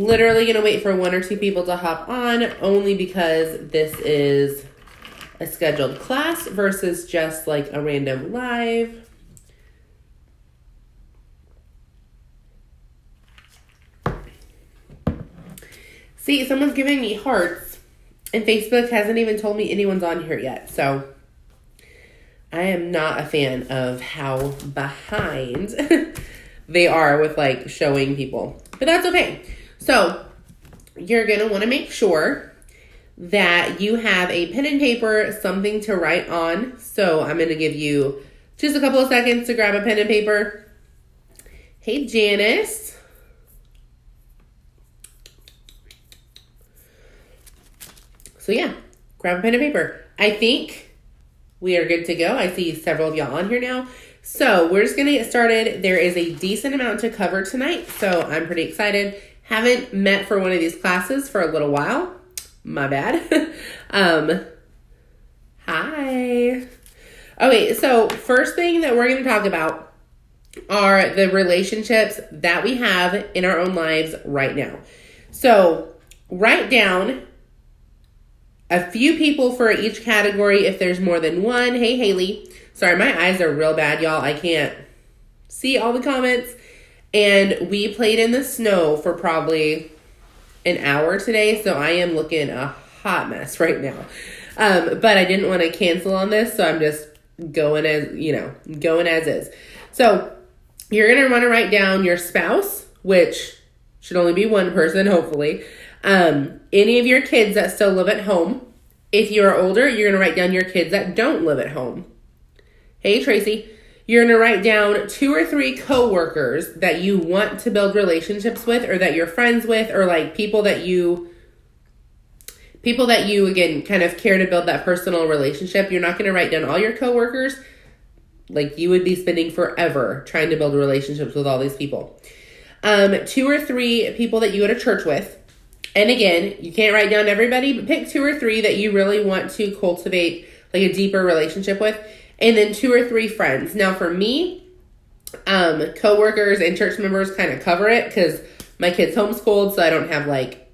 literally going to wait for 1 or 2 people to hop on, only because this is a scheduled class versus just like a random live. See, someone's giving me hearts, and Facebook hasn't even told me anyone's on here yet. So I am not a fan of how behind they are with like showing people, but that's okay. So you're going to want to make sure that you have a pen and paper, something to write on. So I'm going to give you just a couple of seconds to grab a pen and paper. Hey, Janice. So yeah, grab a pen and paper. I think we are good to go. I see several of y'all on here now. So we're just going to get started. There is a decent amount to cover tonight, so I'm pretty excited. Haven't met for one of these classes for a little while. My bad. Hi. Okay, so first thing that we're going to talk about are the relationships that we have in our own lives right now. So write down a few people for each category if there's more than one. Hey, Haley. Sorry, my eyes are real bad, y'all. I can't see all the comments. And we played in the snow for probably an hour today, so I am looking a hot mess right now. But I didn't want to cancel on this, so I'm just going as is. So you're going to want to write down your spouse, which should only be one person, hopefully. Any of your kids that still live at home. If you're older, you're going to write down your kids that don't live at home. Hey, Tracy. You're going to write down 2 or 3 coworkers that you want to build relationships with, or that you're friends with, or like people that you again kind of care to build that personal relationship. You're not going to write down all your coworkers. Like, you would be spending forever trying to build relationships with all these people. 2 or 3 people that you go to church with. And again, you can't write down everybody, but pick 2 or 3 that you really want to cultivate like a deeper relationship with. And then 2 or 3 friends. Now for me, coworkers and church members kind of cover it because my kid's homeschooled, so I don't have like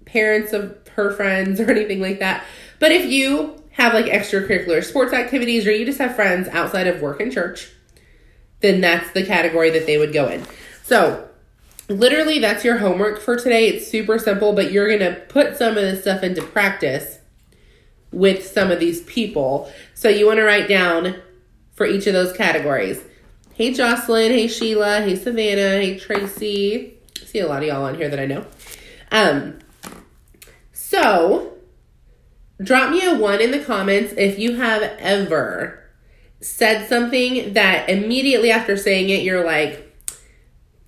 parents of her friends or anything like that. But if you have like extracurricular sports activities, or you just have friends outside of work and church, then that's the category that they would go in. So literally that's your homework for today. It's super simple, but you're going to put some of this stuff into practice with some of these people. So you want to write down for each of those categories. Hey, Jocelyn. Hey, Sheila. Hey, Savannah. Hey, Tracy. I see a lot of y'all on here that I know. So drop me a 1 in the comments if you have ever said something that immediately after saying it, you're like,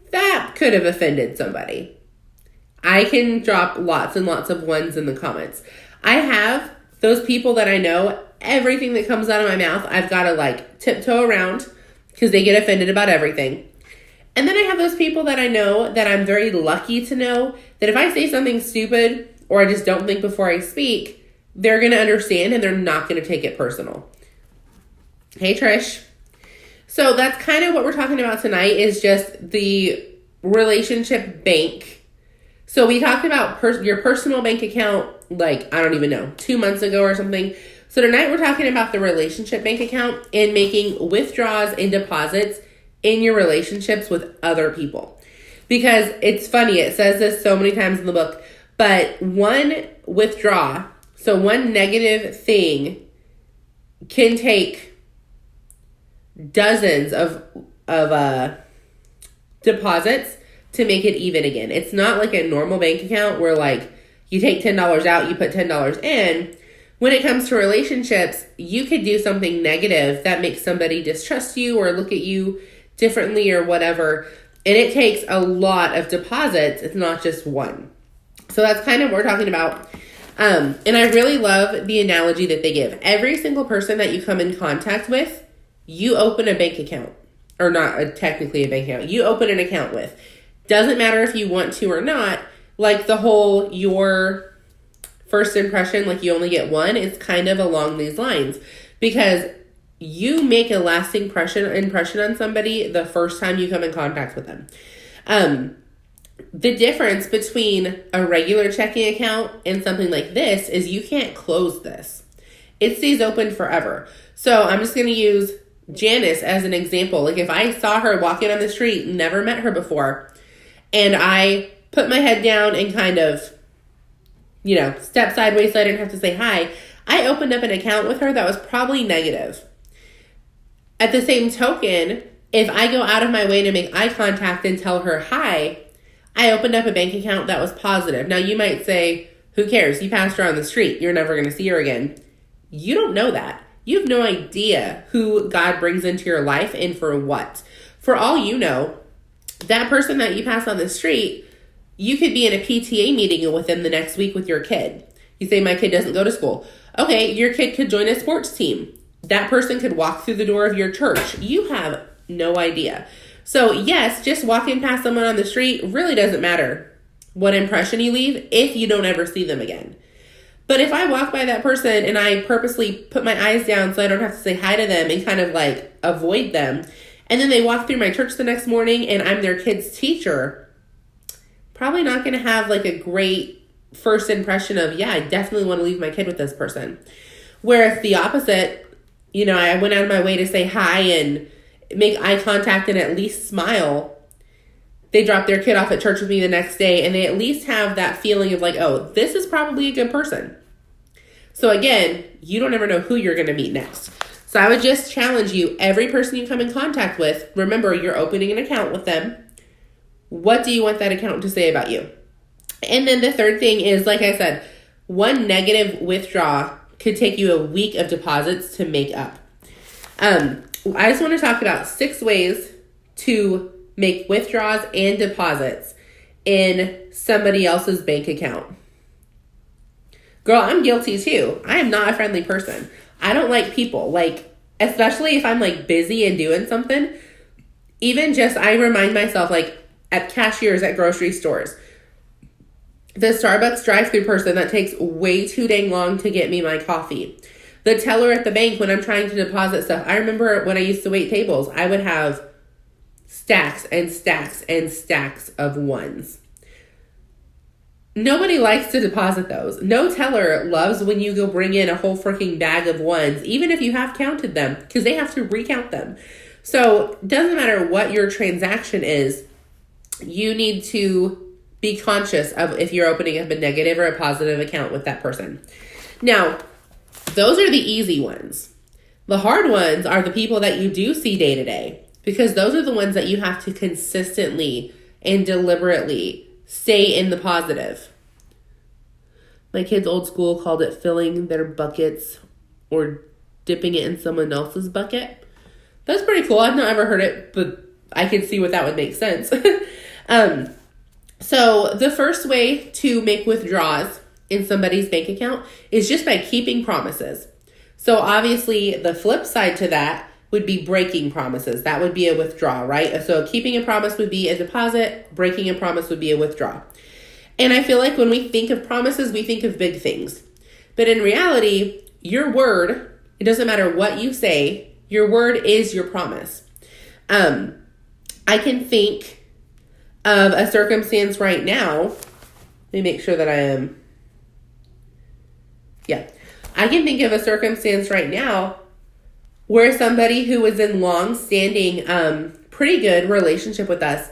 that could have offended somebody. I can drop lots and lots of 1s in the comments. I have those people that I know, everything that comes out of my mouth, I've got to like tiptoe around because they get offended about everything. And then I have those people that I know that I'm very lucky to know that if I say something stupid or I just don't think before I speak, they're going to understand and they're not going to take it personal. Hey, Trish. So that's kind of what we're talking about tonight, is just the relationship bank. So we talked about your personal bank account, like, I don't even know, 2 months ago or something. So tonight we're talking about the relationship bank account and making withdrawals and deposits in your relationships with other people. Because it's funny, it says this so many times in the book, but one withdrawal, so one negative thing can take dozens of deposits to make it even again. It's not like a normal bank account where like you take $10 out, you put $10 in. When it comes to relationships, you could do something negative that makes somebody distrust you or look at you differently or whatever. And it takes a lot of deposits. It's not just one. So that's kind of what we're talking about. And I really love the analogy that they give. Every single person that you come in contact with, you open a bank account. Or not technically a bank account. You open an account with. Doesn't matter if you want to or not. Like the whole your first impression, like you only get one, is kind of along these lines. Because you make a lasting impression on somebody the first time you come in contact with them. The difference between a regular checking account and something like this is you can't close this. It stays open forever. So I'm just going to use Janice as an example. Like if I saw her walking on the street, never met her before, and I put my head down and kind of, step sideways so I didn't have to say hi, I opened up an account with her that was probably negative. At the same token, if I go out of my way to make eye contact and tell her hi, I opened up a bank account that was positive. Now you might say, who cares? You passed her on the street. You're never going to see her again. You don't know that. You have no idea who God brings into your life and for what. For all you know, that person that you pass on the street, you could be in a PTA meeting with them the next week with your kid. You say, my kid doesn't go to school. Okay, your kid could join a sports team. That person could walk through the door of your church. You have no idea. So yes, just walking past someone on the street really doesn't matter what impression you leave if you don't ever see them again. But if I walk by that person and I purposely put my eyes down so I don't have to say hi to them and kind of like avoid them, and then they walk through my church the next morning and I'm their kid's teacher, probably not going to have like a great first impression of, yeah, I definitely want to leave my kid with this person. Whereas the opposite, I went out of my way to say hi and make eye contact and at least smile. They drop their kid off at church with me the next day and they at least have that feeling of like, oh, this is probably a good person. So again, you don't ever know who you're going to meet next. So I would just challenge you, every person you come in contact with, remember you're opening an account with them. What do you want that account to say about you? And then the third thing is, like I said, one negative withdrawal could take you a week of deposits to make up. I just want to talk about 6 ways to make withdrawals and deposits in somebody else's bank account. Girl, I'm guilty too. I am not a friendly person. I don't like people, especially if I'm busy and doing something. Even just, I remind myself at cashiers at grocery stores, the Starbucks drive-thru person that takes way too dang long to get me my coffee. The teller at the bank when I'm trying to deposit stuff. I remember when I used to wait tables, I would have stacks and stacks and stacks of ones. Nobody likes to deposit those. No teller loves when you go bring in a whole freaking bag of ones, even if you have counted them, because they have to recount them. So it doesn't matter what your transaction is, you need to be conscious of if you're opening up a negative or a positive account with that person. Now, those are the easy ones. The hard ones are the people that you do see day to day, because those are the ones that you have to consistently and deliberately stay in the positive. My kids old school called it filling their buckets or dipping it in someone else's bucket. That's pretty cool. I've not ever heard it, but I can see what that would make sense. So the first way to make withdrawals in somebody's bank account is just by keeping promises. So obviously the flip side to that would be breaking promises. That would be a withdrawal, right? So keeping a promise would be a deposit. Breaking a promise would be a withdrawal. And I feel like when we think of promises, we think of big things. But in reality, your word, it doesn't matter what you say, your word is your promise. I can think of a circumstance right now. Let me make sure that I am. Yeah. I can think of a circumstance right now where somebody who was in long-standing, pretty good relationship with us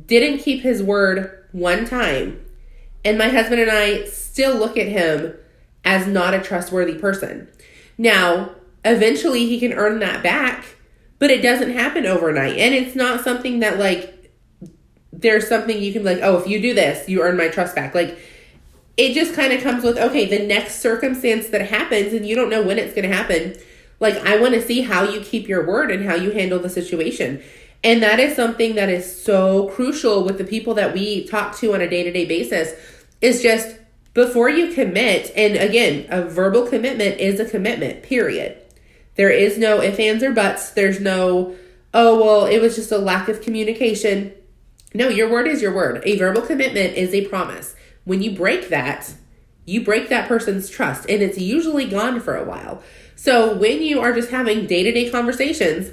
didn't keep his word one time. And my husband and I still look at him as not a trustworthy person. Now, eventually he can earn that back, but it doesn't happen overnight. And it's not something that there's something you can oh, if you do this, you earn my trust back. It just kind of comes with, okay, the next circumstance that happens and you don't know when it's going to happen. I want to see how you keep your word and how you handle the situation. And that is something that is so crucial with the people that we talk to on a day-to-day basis, is just before you commit. And again, a verbal commitment is a commitment, period. There is no ifs, ands, or buts. There's no, oh, well, it was just a lack of communication. No, your word is your word. A verbal commitment is a promise. When you break that person's trust, and it's usually gone for a while. So when you are just having day-to-day conversations,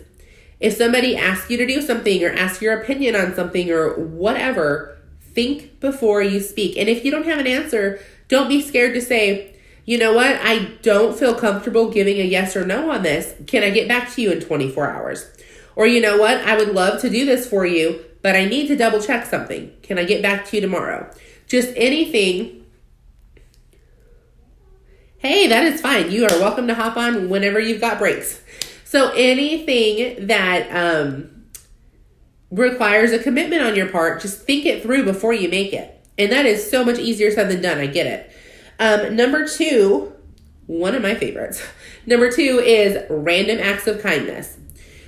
if somebody asks you to do something or asks your opinion on something or whatever, think before you speak. And if you don't have an answer, don't be scared to say, you know what? I don't feel comfortable giving a yes or no on this. Can I get back to you in 24 hours? Or you know what? I would love to do this for you, but I need to double check something. Can I get back to you tomorrow? Just anything. Hey, that is fine. You are welcome to hop on whenever you've got breaks. So anything that requires a commitment on your part, just think it through before you make it. And that is so much easier said than done. I get it. Number 2, one of my favorites. Number 2 is random acts of kindness.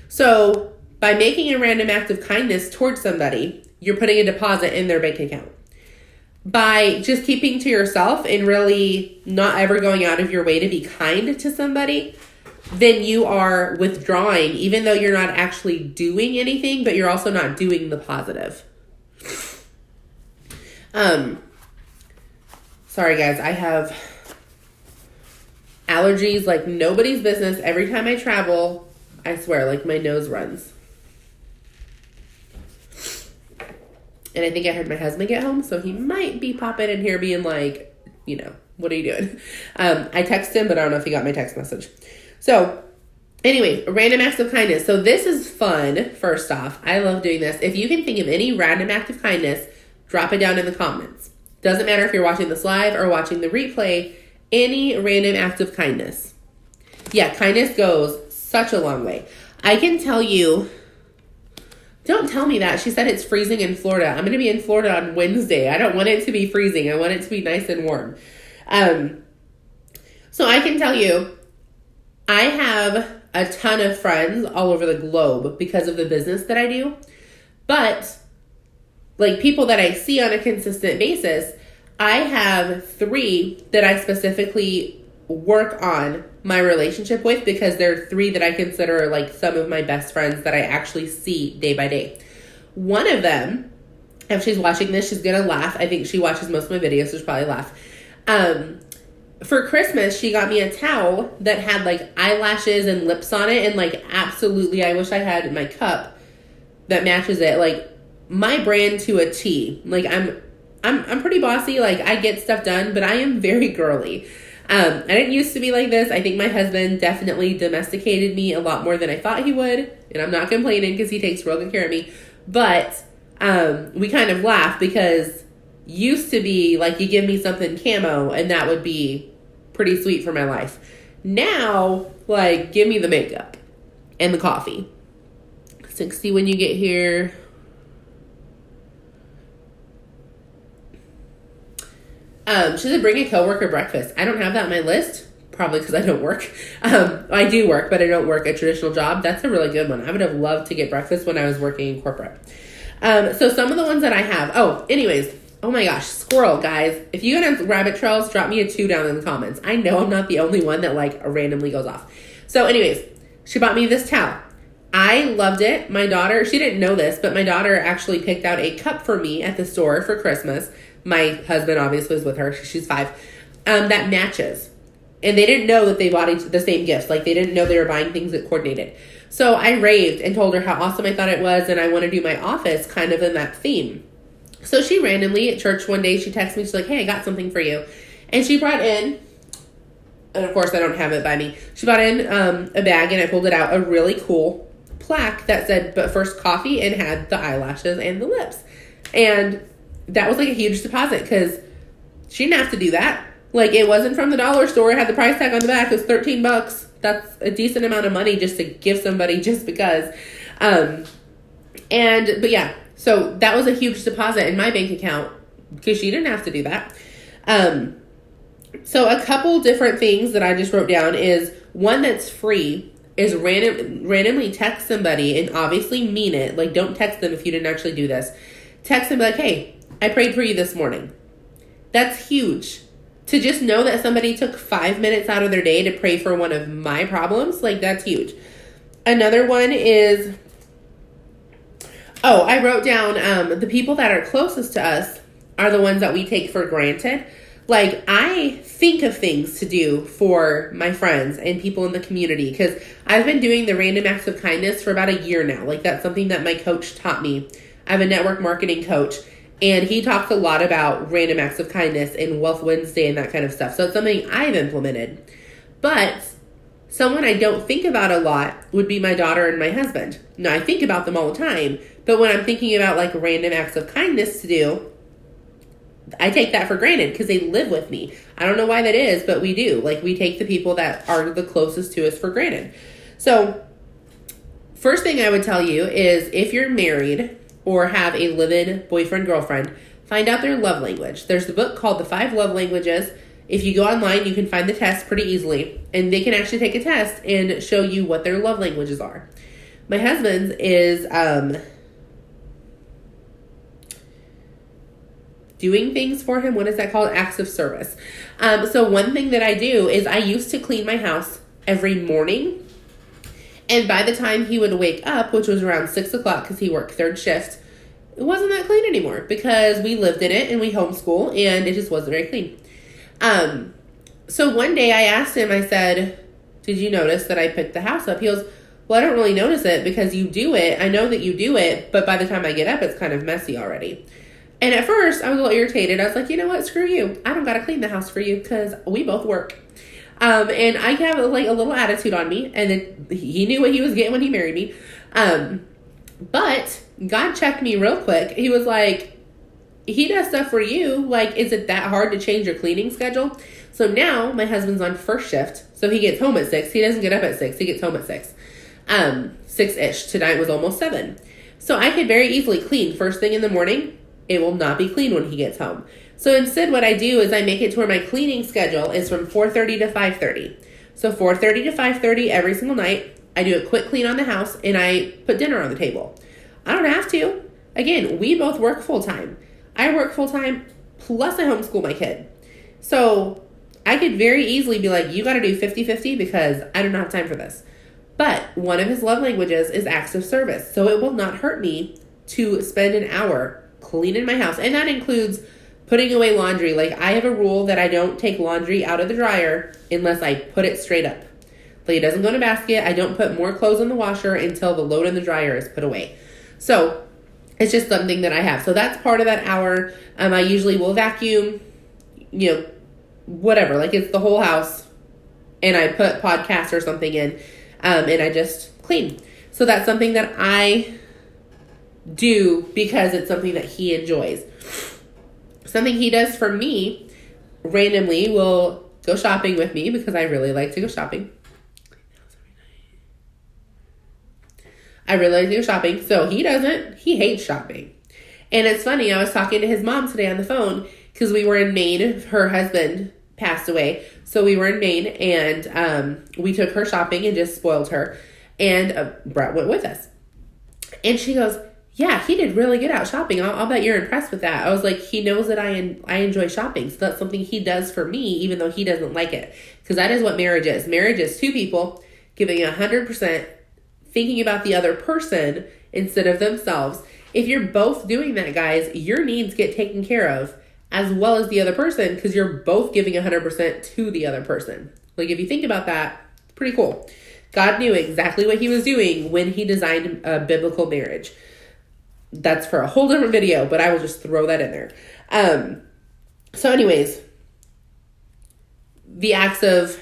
So by making a random act of kindness towards somebody, you're putting a deposit in their bank account. By just keeping to yourself and really not ever going out of your way to be kind to somebody, then you are withdrawing, even though you're not actually doing anything, but you're also not doing the positive. Sorry guys, I have allergies like nobody's business. Every time I travel, I swear, like my nose runs. And I think I heard my husband get home, so he might be popping in here being like, you know, what are you doing? I texted him, but I don't know if he got my text message. So anyway, random acts of kindness. So this is fun, first off. I love doing this. If you can think of any random act of kindness, drop it down in the comments. Doesn't matter if you're watching this live or watching the replay, any random act of kindness. Yeah, kindness goes such a long way. I can tell you, don't tell me that. She said it's freezing in Florida. I'm going to be in Florida on Wednesday. I don't want it to be freezing. I want it to be nice and warm. So I can tell you, I have a ton of friends all over the globe because of the business that I do. But like people that I see on a consistent basis, I have 3 that I specifically work on my relationship with because they're 3 that I consider like some of my best friends that I actually see day by day. One of them, if she's watching this, she's going to laugh. I think she watches most of my videos, so she'll probably laugh. For Christmas, she got me a towel that had like eyelashes and lips on it. And like, absolutely, I wish I had my cup that matches it. Like my brand to a T. Like I'm pretty bossy. Like I get stuff done, but I am very girly. I didn't used to be like this. I think my husband definitely domesticated me a lot more than I thought he would. And I'm not complaining because he takes real good care of me. But we kind of laugh because used to be like you give me something camo and that would be pretty sweet for my life. Now, like, give me the makeup and the coffee. 60 when you get here. She said bring a coworker breakfast. I don't have that on my list, probably because I don't work. I do work, but I don't work a traditional job. That's a really good one. I would have loved to get breakfast when I was working in corporate. So some of the ones that I have. Oh, anyways. Oh my gosh, squirrel, guys. If you go on rabbit trails, drop me a 2 down in the comments. I know I'm not the only one that like randomly goes off. So anyways, she bought me this towel. I loved it. My daughter, she didn't know this, but my daughter actually picked out a cup for me at the store for Christmas. My husband obviously was with her. She's 5. That matches. And they didn't know that they bought the same gifts. Like they didn't know they were buying things that coordinated. So I raved and told her how awesome I thought it was. And I want to do my office kind of in that theme. So she randomly at church one day, she texted me. She's like, hey, I got something for you. And she brought in, and of course I don't have it by me. She brought in a bag and I pulled it out, a really cool plaque that said, but first coffee, and had the eyelashes and the lips. And that was like a huge deposit because she didn't have to do that. Like it wasn't from the dollar store. It had the price tag on the back. It was $13. That's a decent amount of money just to give somebody just because. But yeah. So that was a huge deposit in my bank account because she didn't have to do that. So a couple different things that I just wrote down is one that's free is randomly text somebody and obviously mean it. Like don't text them if you didn't actually do this. Text them like, hey, I prayed for you this morning. That's huge. To just know that somebody took 5 minutes out of their day to pray for one of my problems, like that's huge. Another one is... Oh, I wrote down the people that are closest to us are the ones that we take for granted. Like, I think of things to do for my friends and people in the community because I've been doing the random acts of kindness for about a year now. Like, that's something that my coach taught me. I have a network marketing coach, And he talks a lot about random acts of kindness and Wealth Wednesday and that kind of stuff. So it's something I've implemented. But someone I don't think about a lot would be my daughter and my husband. Now, I think about them all the time, but when I'm thinking about like random acts of kindness to do, I take that for granted because they live with me. I don't know why that is, but we do. Like, we take the people that are the closest to us for granted. So, first thing I would tell you is if you're married or have a live-in boyfriend, girlfriend, find out their love language. There's a book called The 5 Love Languages. If you go online, you can find the test pretty easily. And they can actually take a test and show you what their love languages are. My husband's is doing things for him. What is that called? Acts of service. So one thing that I do is I used to clean my house every morning. And by the time he would wake up, which was around 6 o'clock because he worked third shift, it wasn't that clean anymore because we lived in it and we homeschool and it just wasn't very clean. So one day I asked him, I said, did you notice that I picked the house up? He goes, well, I don't really notice it because you do it. I know that you do it, but by the time I get up, it's kind of messy already. And at first I was a little irritated. I was like, you know what? Screw you. I don't got to clean the house for you because we both work. And I have like a little attitude on me, and then he knew what he was getting when he married me. But God checked me real quick. He was like, he does stuff for you. Like, is it that hard to change your cleaning schedule? So now my husband's on first shift. So he gets home at 6. He doesn't get up at 6. He gets home at 6. 6-ish. Tonight was almost 7. So I could very easily clean first thing in the morning. It will not be clean when he gets home. So instead what I do is I make it to where my cleaning schedule is from 4:30 to 5:30. So 4:30 to 5:30 every single night. I do a quick clean on the house and I put dinner on the table. I don't have to. Again, we both work full time. I work full time plus I homeschool my kid. So I could very easily be like, you got to do 50-50 because I don't have time for this. But one of his love languages is acts of service. So it will not hurt me to spend an hour cleaning my house. And that includes putting away laundry. Like, I have a rule that I don't take laundry out of the dryer unless I put it straight up. Like, it doesn't go in a basket. I don't put more clothes in the washer until the load in the dryer is put away. So it's just something that I have. So that's part of that hour. I usually will vacuum, whatever. Like, it's the whole house. And I put podcasts or something in. And I just clean. So that's something that I do because it's something that he enjoys. Something he does for me randomly will go shopping with me because I really like to go shopping. I really like to go shopping. So he doesn't. He hates shopping. And it's funny. I was talking to his mom today on the phone because we were in Maine. Her husband passed away. So we were in Maine and we took her shopping and just spoiled her. And Brett went with us. And she goes, yeah, he did really good out shopping. I'll bet you're impressed with that. I was like, he knows that I enjoy shopping. So that's something he does for me, even though he doesn't like it. Because that is what marriage is. Marriage is two people giving 100%, thinking about the other person instead of themselves. If you're both doing that, guys, your needs get taken care of as well as the other person because you're both giving 100% to the other person. Like, if you think about that, it's pretty cool. God knew exactly what he was doing when he designed a biblical marriage. That's for a whole different video, but I will just throw that in there. So anyways, the acts of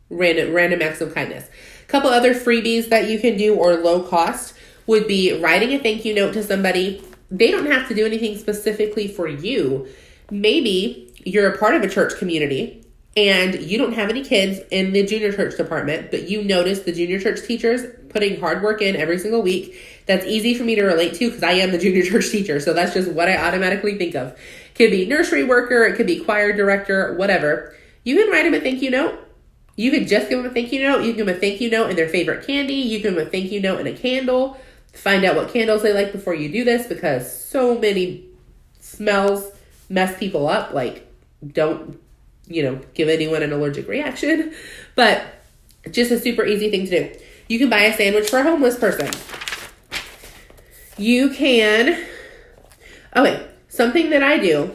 random acts of kindness. A couple other freebies that you can do or low cost would be writing a thank you note to somebody. They don't have to do anything specifically for you. Maybe you're a part of a church community and you don't have any kids in the junior church department, but you notice the junior church teachers putting hard work in every single week. That's easy for me to relate to because I am the junior church teacher. So that's just what I automatically think of. Could be nursery worker. It could be choir director, whatever. You can write them a thank you note. You could just give them a thank you note. You can give them a thank you note and their favorite candy. You can give them a thank you note and a candle. Find out what candles they like before you do this because so many smells mess people up. Like, don't, give anyone an allergic reaction. But just a super easy thing to do. You can buy a sandwich for a homeless person. You can, something that I do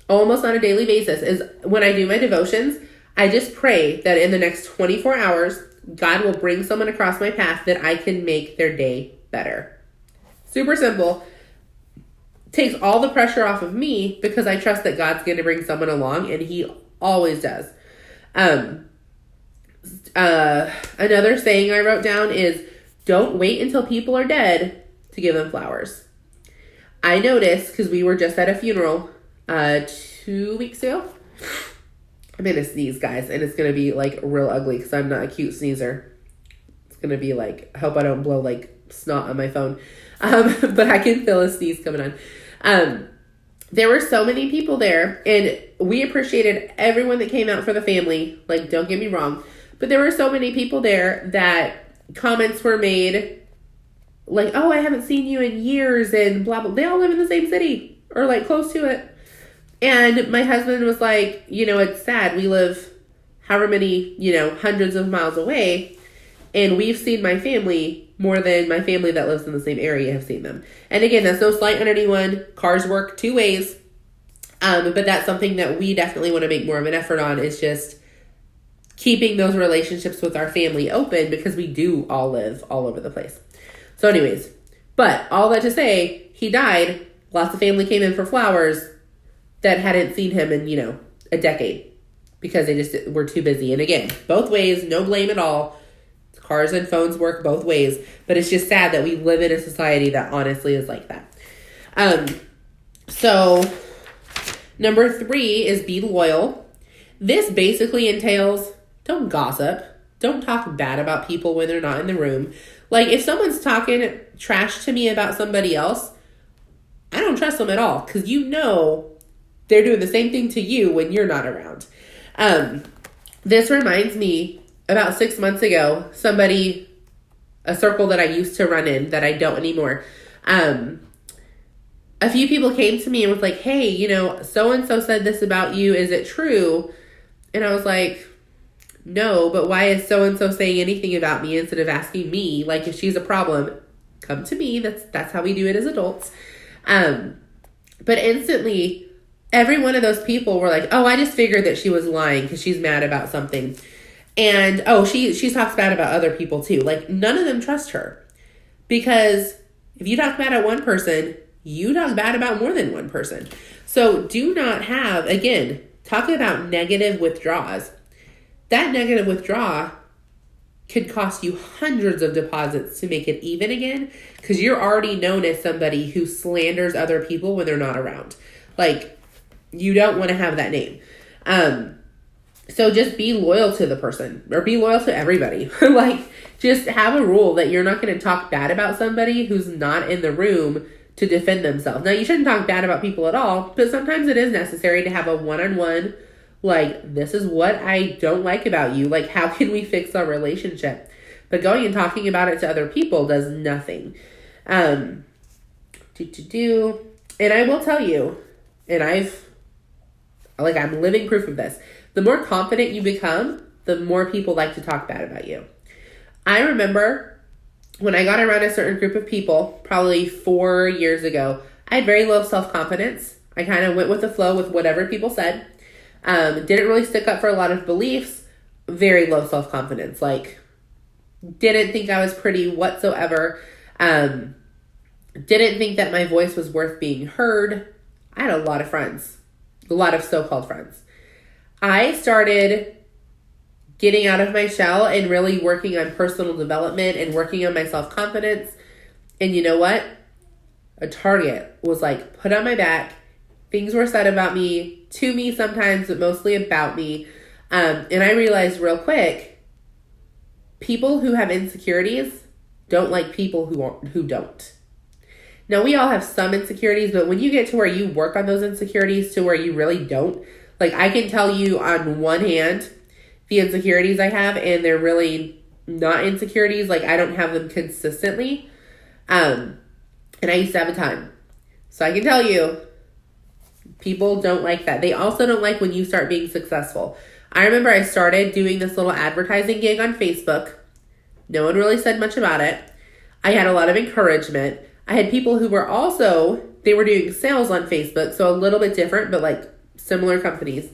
almost on a daily basis is when I do my devotions, I just pray that in the next 24 hours, God will bring someone across my path that I can make their day better. Super simple. takes all the pressure off of me because I trust that God's going to bring someone along, and he always does. Another saying I wrote down is, don't wait until people are dead to give them flowers. I noticed, because we were just at a funeral 2 weeks ago. I'm going to sneeze, guys, and it's going to be like real ugly because I'm not a cute sneezer. It's going to be like, I hope I don't blow like snot on my phone. But I can feel a sneeze coming on. There were so many people there, and we appreciated everyone that came out for the family. Like, don't get me wrong. But there were so many people there that comments were made like, oh, I haven't seen you in years, and blah, blah. They all live in the same city or like close to it. And my husband was like, it's sad. We live however many, hundreds of miles away, and we've seen my family more than my family that lives in the same area have seen them. And again, that's no slight on anyone. Cars work two ways. But that's something that we definitely want to make more of an effort on, is just keeping those relationships with our family open, because we do all live all over the place. So anyways, but all that to say, he died. Lots of family came in for flowers that hadn't seen him in, a decade, because they just were too busy. And again, both ways, no blame at all. Cars and phones work both ways, but it's just sad that we live in a society that honestly is like that. So number 3 is be loyal. This basically entails, don't gossip. Don't talk bad about people when they're not in the room. Like, if someone's talking trash to me about somebody else, I don't trust them at all, because they're doing the same thing to you when you're not around. This reminds me, about 6 months ago, a circle that I used to run in that I don't anymore, a few people came to me and was like, hey, so-and-so said this about you. Is it true? And I was like, no, but why is so-and-so saying anything about me instead of asking me? Like, if she's a problem, come to me. That's how we do it as adults. But instantly, every one of those people were like, oh, I just figured that she was lying because she's mad about something. And, oh, she talks bad about other people too. Like, none of them trust her. Because if you talk bad at one person, you talk bad about more than one person. So do not have, again, talking about negative withdrawals. That negative withdrawal could cost you hundreds of deposits to make it even again, because you're already known as somebody who slanders other people when they're not around. Like, you don't want to have that name. So just be loyal to the person, or be loyal to everybody. Like, just have a rule that you're not going to talk bad about somebody who's not in the room to defend themselves. Now, you shouldn't talk bad about people at all, but sometimes it is necessary to have a one-on-one, like, this is what I don't like about you. Like, how can we fix our relationship? But going and talking about it to other people does nothing. And I will tell you, and I'm living proof of this. The more confident you become, the more people like to talk bad about you. I remember when I got around a certain group of people, probably 4 years ago, I had very low self-confidence. I kind of went with the flow with whatever people said. Didn't really stick up for a lot of beliefs. Very low self-confidence. Like, didn't think I was pretty whatsoever. Didn't think that my voice was worth being heard. I had a lot of friends. A lot of so-called friends. I started getting out of my shell and really working on personal development and working on my self-confidence. And you know what? A target was like put on my back. Things were said about me, to me sometimes, but mostly about me. And I realized real quick, people who have insecurities don't like people who don't. Now, we all have some insecurities, but when you get to where you work on those insecurities to where you really don't, like, I can tell you on one hand the insecurities I have, and they're really not insecurities. Like, I don't have them consistently. And I used to have a ton. So I can tell you, people don't like that. They also don't like when you start being successful. I remember I started doing this little advertising gig on Facebook. No one really said much about it. I had a lot of encouragement. I had people who were also, they were doing sales on Facebook, so a little bit different, but like similar companies.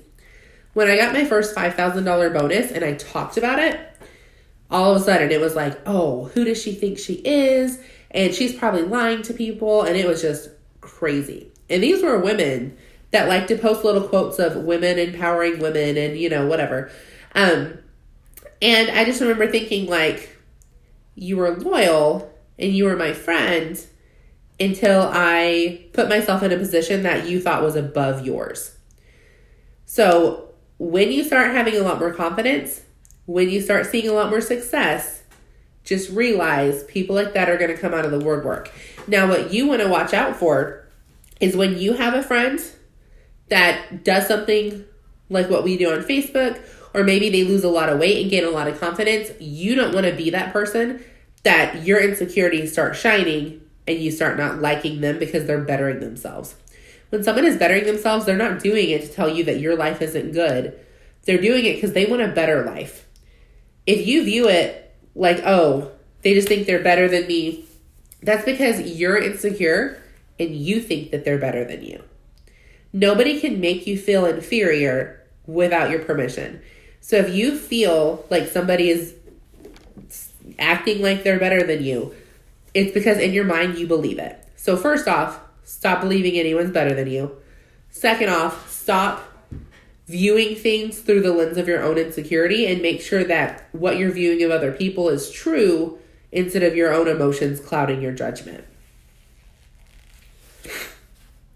When I got my first $5,000 bonus and I talked about it, all of a sudden it was like, oh, who does she think she is? And she's probably lying to people. And it was just crazy. And these were women that like to post little quotes of women empowering women and, you know, whatever. And I just remember thinking, like, you were loyal and you were my friend until I put myself in a position that you thought was above yours. So when you start having a lot more confidence, when you start seeing a lot more success, just realize people like that are going to come out of the woodwork. Now, what you want to watch out for is when you have a friend that does something like what we do on Facebook, or maybe they lose a lot of weight and gain a lot of confidence, you don't want to be that person that your insecurities start shining and you start not liking them because they're bettering themselves. When someone is bettering themselves, they're not doing it to tell you that your life isn't good. They're doing it because they want a better life. If you view it like, oh, they just think they're better than me, that's because you're insecure and you think that they're better than you. Nobody can make you feel inferior without your permission. So if you feel like somebody is acting like they're better than you, it's because in your mind you believe it. So first off, stop believing anyone's better than you. Second off, stop viewing things through the lens of your own insecurity and make sure that what you're viewing of other people is true instead of your own emotions clouding your judgment.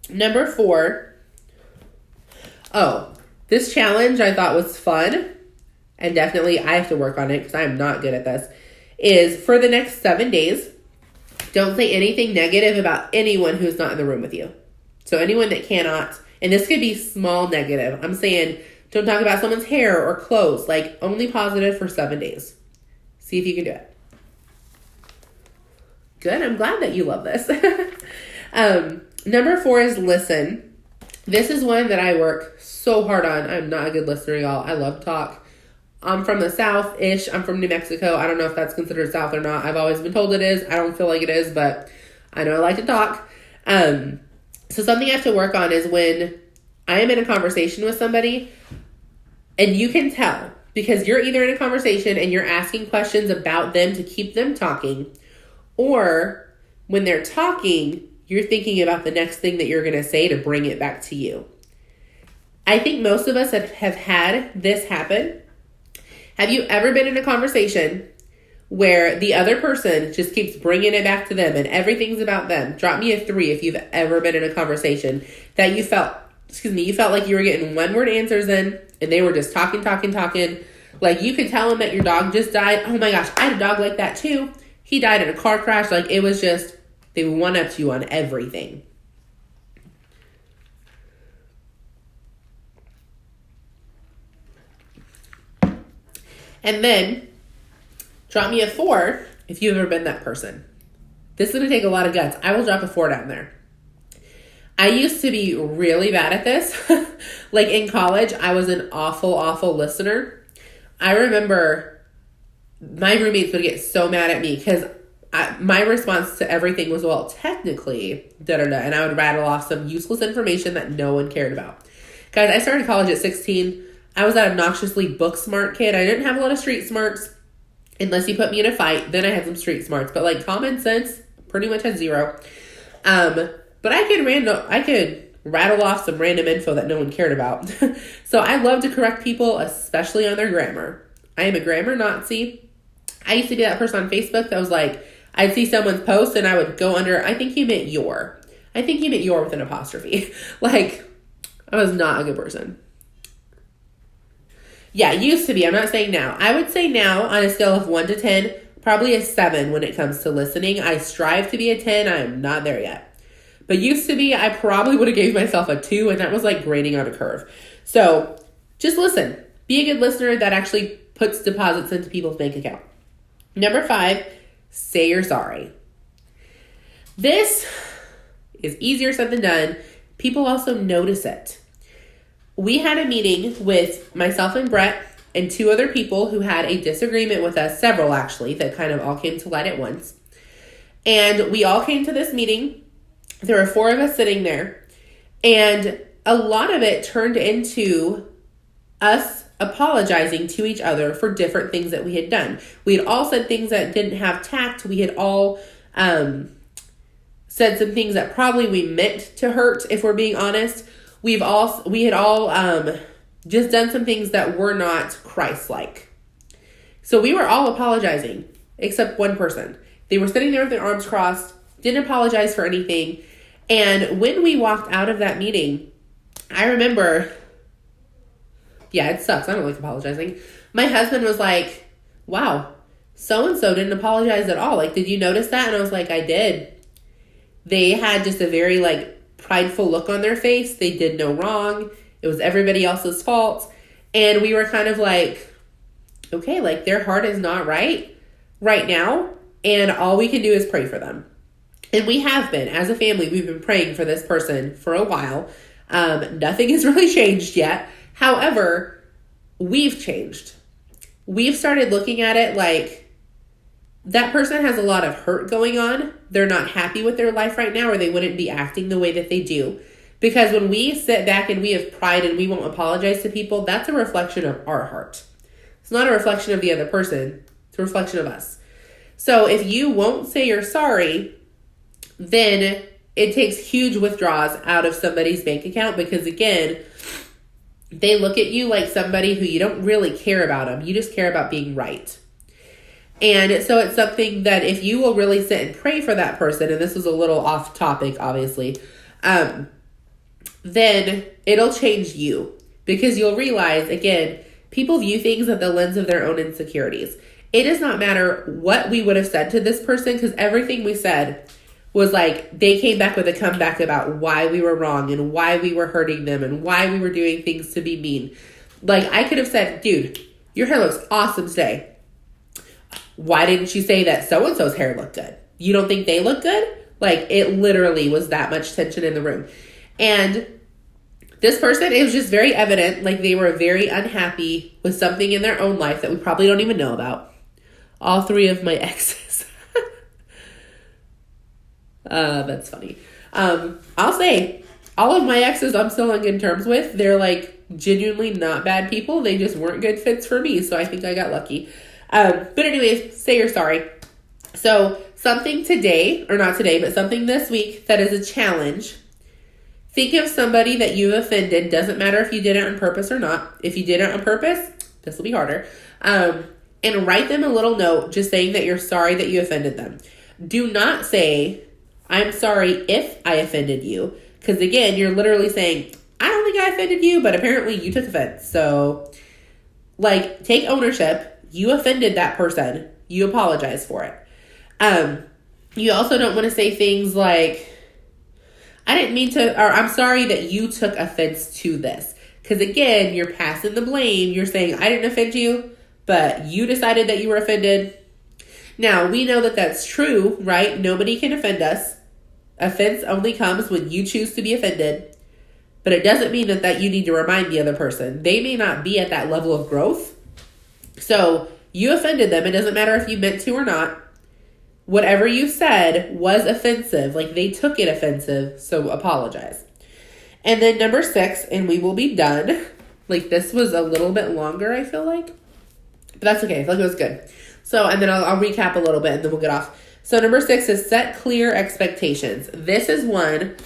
Number 4. Oh, this challenge I thought was fun, and definitely I have to work on it because I'm not good at this, is for the next 7 days, don't say anything negative about anyone who's not in the room with you. So anyone that cannot, and this could be small negative. I'm saying don't talk about someone's hair or clothes, like only positive for 7 days. See if you can do it. Good. I'm glad that you love this. Number 4 is listen. This is one that I work so hard on. I'm not a good listener, y'all. I love to talk. I'm from the South-ish. I'm from New Mexico. I don't know if that's considered South or not. I've always been told it is. I don't feel like it is, but I know I like to talk. So something I have to work on is when I am in a conversation with somebody, and you can tell because you're either in a conversation and you're asking questions about them to keep them talking, or when they're talking, you're thinking about the next thing that you're going to say to bring it back to you. I think most of us have had this happen. Have you ever been in a conversation where the other person just keeps bringing it back to them and everything's about them? Drop me a 3 if you've ever been in a conversation that you felt like you were getting one-word answers in and they were just talking. Like you could tell them that your dog just died. Oh my gosh, I had a dog like that too. He died in a car crash. Like it was just, they one-upped you on everything. And then drop me a 4 if you've ever been that person. This is going to take a lot of guts. I will drop a 4 down there. I used to be really bad at this. Like in college, I was an awful listener. I remember my roommates would get so mad at me because my response to everything was, well, technically, and I would rattle off some useless information that no one cared about. Guys, I started college at 16. I was that obnoxiously book smart kid. I didn't have a lot of street smarts unless you put me in a fight. Then I had some street smarts, but like common sense pretty much had 0. But I could rattle off some random info that no one cared about. So I love to correct people, especially on their grammar. I am a grammar Nazi. I used to be that person on Facebook that was like, I'd see someone's post and I would go under, I think you meant your with an apostrophe. Like, I was not a good person. Yeah, used to be. I'm not saying now. I would say now, on a scale of 1 to 10, probably a 7 when it comes to listening. I strive to be a 10. I am not there yet. But used to be, I probably would have gave myself a 2, and that was like grading on a curve. So just listen. Be a good listener that actually puts deposits into people's bank account. Number 5, say you're sorry. This is easier said than done. People also notice it. We had a meeting with myself and Brett and 2 other people who had a disagreement with us, several actually, that kind of all came to light at once. And we all came to this meeting. There were 4 of us sitting there. And a lot of it turned into us apologizing to each other for different things that we had done. We had all said things that didn't have tact. We had all said some things that probably we meant to hurt, if we're being honest. We had all just done some things that were not Christ-like. So we were all apologizing, except one person. They were sitting there with their arms crossed, didn't apologize for anything. And when we walked out of that meeting, I remember, yeah, it sucks. I don't like apologizing. My husband was like, wow, so-and-so didn't apologize at all. Like, did you notice that? And I was like, I did. They had just a very, like, prideful look on their face. They did no wrong. It was everybody else's fault. And we were kind of like, okay, like, their heart is not right now. And all we can do is pray for them. And we have been. As a family, we've been praying for this person for a while. Nothing has really changed yet. However, we've changed. We've started looking at it like, that person has a lot of hurt going on. They're not happy with their life right now, or they wouldn't be acting the way that they do. Because when we sit back and we have pride and we won't apologize to people, that's a reflection of our heart. It's not a reflection of the other person. It's a reflection of us. So if you won't say you're sorry, then it takes huge withdrawals out of somebody's bank account, because again, they look at you like somebody who you don't really care about them. You just care about being right. And so it's something that if you will really sit and pray for that person, and this was a little off topic, obviously, then it'll change you, because you'll realize, again, people view things through the lens of their own insecurities. It does not matter what we would have said to this person, because everything we said was like, they came back with a comeback about why we were wrong and why we were hurting them and why we were doing things to be mean. Like, I could have said, dude, your hair looks awesome today. Why didn't you say that so-and-so's hair looked good? You don't think they look good? Like, it literally was that much tension in the room. And this person, it was just very evident, like, they were very unhappy with something in their own life that we probably don't even know about. All three of my exes. That's funny. I'll say, all of my exes I'm still on good terms with. They're, like, genuinely not bad people. They just weren't good fits for me, so I think I got lucky. But anyways, say you're sorry. So something today, or not today, but something this week that is a challenge. Think of somebody that you offended. Doesn't matter if you did it on purpose or not. If you did it on purpose, this will be harder. And write them a little note just saying that you're sorry that you offended them. Do not say, I'm sorry if I offended you. Because again, you're literally saying, I don't think I offended you, but apparently you took offense. So, like, take ownership. You offended that person. You apologize for it. You also don't want to say things like, I didn't mean to, or I'm sorry that you took offense to this. Because again, you're passing the blame. You're saying, I didn't offend you, but you decided that you were offended. Now, we know that that's true, right? Nobody can offend us. Offense only comes when you choose to be offended. But it doesn't mean that you need to remind the other person. They may not be at that level of growth. So you offended them. It doesn't matter if you meant to or not. Whatever you said was offensive. Like, they took it offensive. So apologize. And then number 6, and we will be done. Like, this was a little bit longer, I feel like. But that's okay. I feel like it was good. So, and then I'll recap a little bit and then we'll get off. So number 6 is set clear expectations. This is one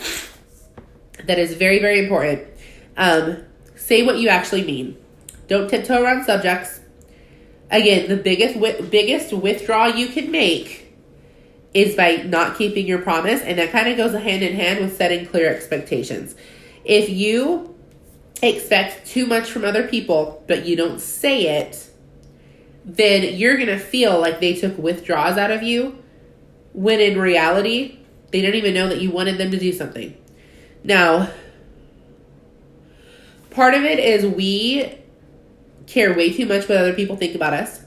that is very, very important. Say what you actually mean. Don't tiptoe around subjects. Again, the biggest withdrawal you can make is by not keeping your promise. And that kind of goes hand in hand with setting clear expectations. If you expect too much from other people, but you don't say it, then you're going to feel like they took withdrawals out of you, when in reality, they didn't even know that you wanted them to do something. Now, part of it is we care way too much what other people think about us.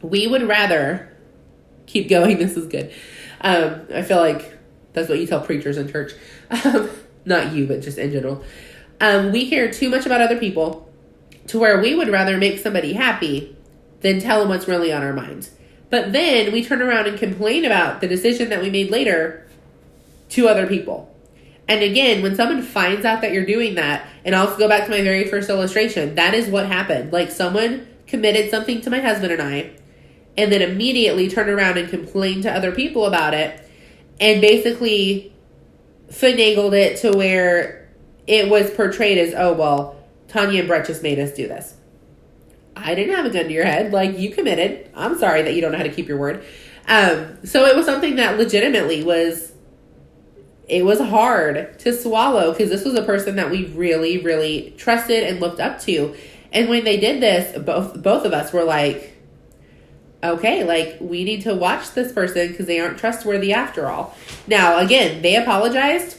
We would rather keep going. This is good. I feel like that's what you tell preachers in church. Not you, but just in general. We care too much about other people to where we would rather make somebody happy than tell them what's really on our minds. But then we turn around and complain about the decision that we made later to other people. And again, when someone finds out that you're doing that, and I'll go back to my very first illustration, that is what happened. Like, someone committed something to my husband and I, and then immediately turned around and complained to other people about it. and basically finagled it to where it was portrayed as, oh, well, Tanya and Brett just made us do this. I didn't have a gun to your head. Like, you committed. I'm sorry that you don't know how to keep your word. So it was something that legitimately was hard to swallow, because this was a person that we really, really trusted and looked up to. And when they did this, both of us were like, okay, like, we need to watch this person because they aren't trustworthy after all. Now, again, they apologized.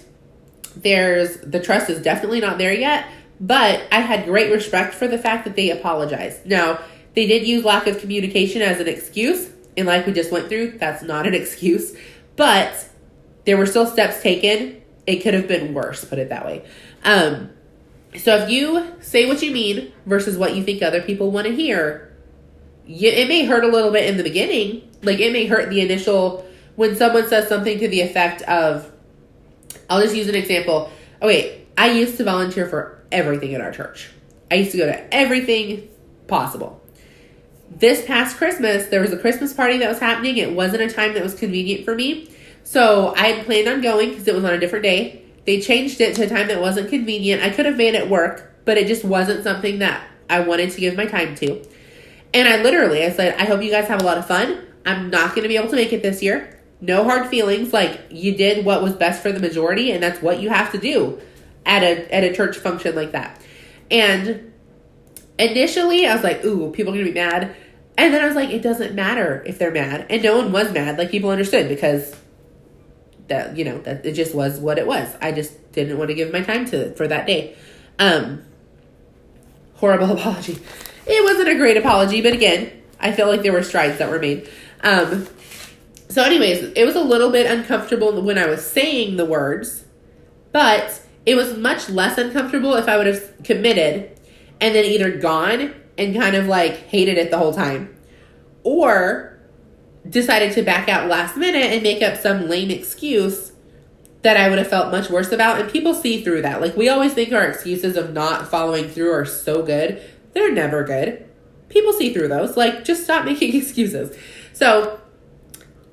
The trust is definitely not there yet, but I had great respect for the fact that they apologized. Now, they did use lack of communication as an excuse, and like we just went through, that's not an excuse, but there were still steps taken. It could have been worse, put it that way. So if you say what you mean versus what you think other people want to hear, it may hurt a little bit in the beginning. Like, it may hurt the initial, when someone says something to the effect of, I'll just use an example. Oh, wait, I used to volunteer for everything at our church. I used to go to everything possible. This past Christmas, there was a Christmas party that was happening. It wasn't a time that was convenient for me. So I had planned on going because it was on a different day. They changed it to a time that wasn't convenient. I could have made it work, but it just wasn't something that I wanted to give my time to. And I said, I hope you guys have a lot of fun. I'm not going to be able to make it this year. No hard feelings. Like, you did what was best for the majority, and that's what you have to do at a church function like that. And initially, I was like, ooh, people are going to be mad. And then I was like, it doesn't matter if they're mad. And no one was mad. Like, people understood because that it just was what it was. I just didn't want to give my time to it for that day. Horrible apology. It wasn't a great apology, but again, I feel like there were strides that were made. So anyways, it was a little bit uncomfortable when I was saying the words, but it was much less uncomfortable if I would have committed and then either gone and kind of like hated it the whole time, or decided to back out last minute and make up some lame excuse that I would have felt much worse about. And people see through that. Like, we always think our excuses of not following through are so good. They're never good. People see through those. Like, just stop making excuses. So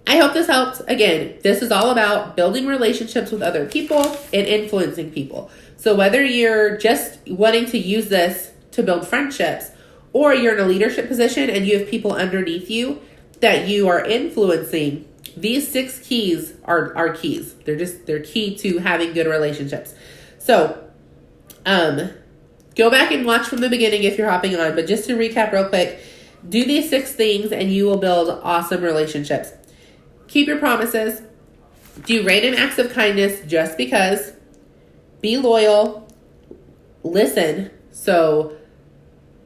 I hope this helped. Again, this is all about building relationships with other people and influencing people. So whether you're just wanting to use this to build friendships, or you're in a leadership position and you have people underneath you that you are influencing, these 6 keys are keys. They're key to having good relationships. So, go back and watch from the beginning if you're hopping on, but just to recap real quick, do these 6 things and you will build awesome relationships. Keep your promises. Do random acts of kindness just because. Be loyal. Listen. So,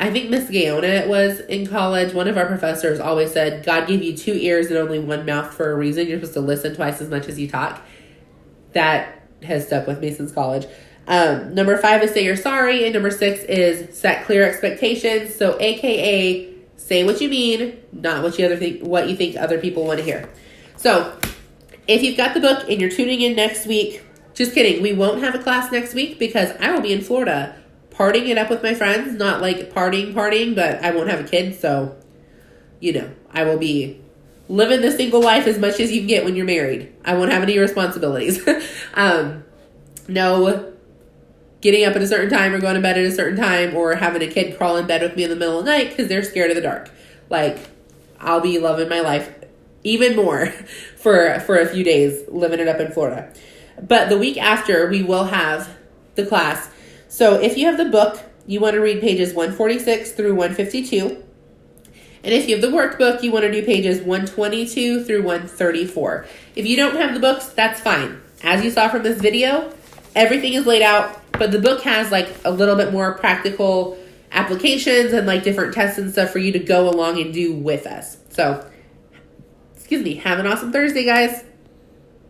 I think Miss Gaona was in college. One of our professors always said, God gave you 2 ears and only 1 mouth for a reason. You're supposed to listen twice as much as you talk. That has stuck with me since college. Number 5 is say you're sorry. And number 6 is set clear expectations. So AKA say what you mean, not what you think other people want to hear. So if you've got the book and you're tuning in next week, just kidding. We won't have a class next week because I will be in Florida partying it up with my friends. Not like partying, but I won't have a kid. So, I will be living the single life as much as you can get when you're married. I won't have any responsibilities. No getting up at a certain time or going to bed at a certain time or having a kid crawl in bed with me in the middle of the night because they're scared of the dark. Like, I'll be loving my life even more for a few days living it up in Florida. But the week after, we will have the class. So if you have the book, you want to read pages 146 through 152. And if you have the workbook, you want to do pages 122 through 134. If you don't have the books, that's fine. As you saw from this video, everything is laid out, but the book has like a little bit more practical applications and like different tests and stuff for you to go along and do with us. So, have an awesome Thursday, guys.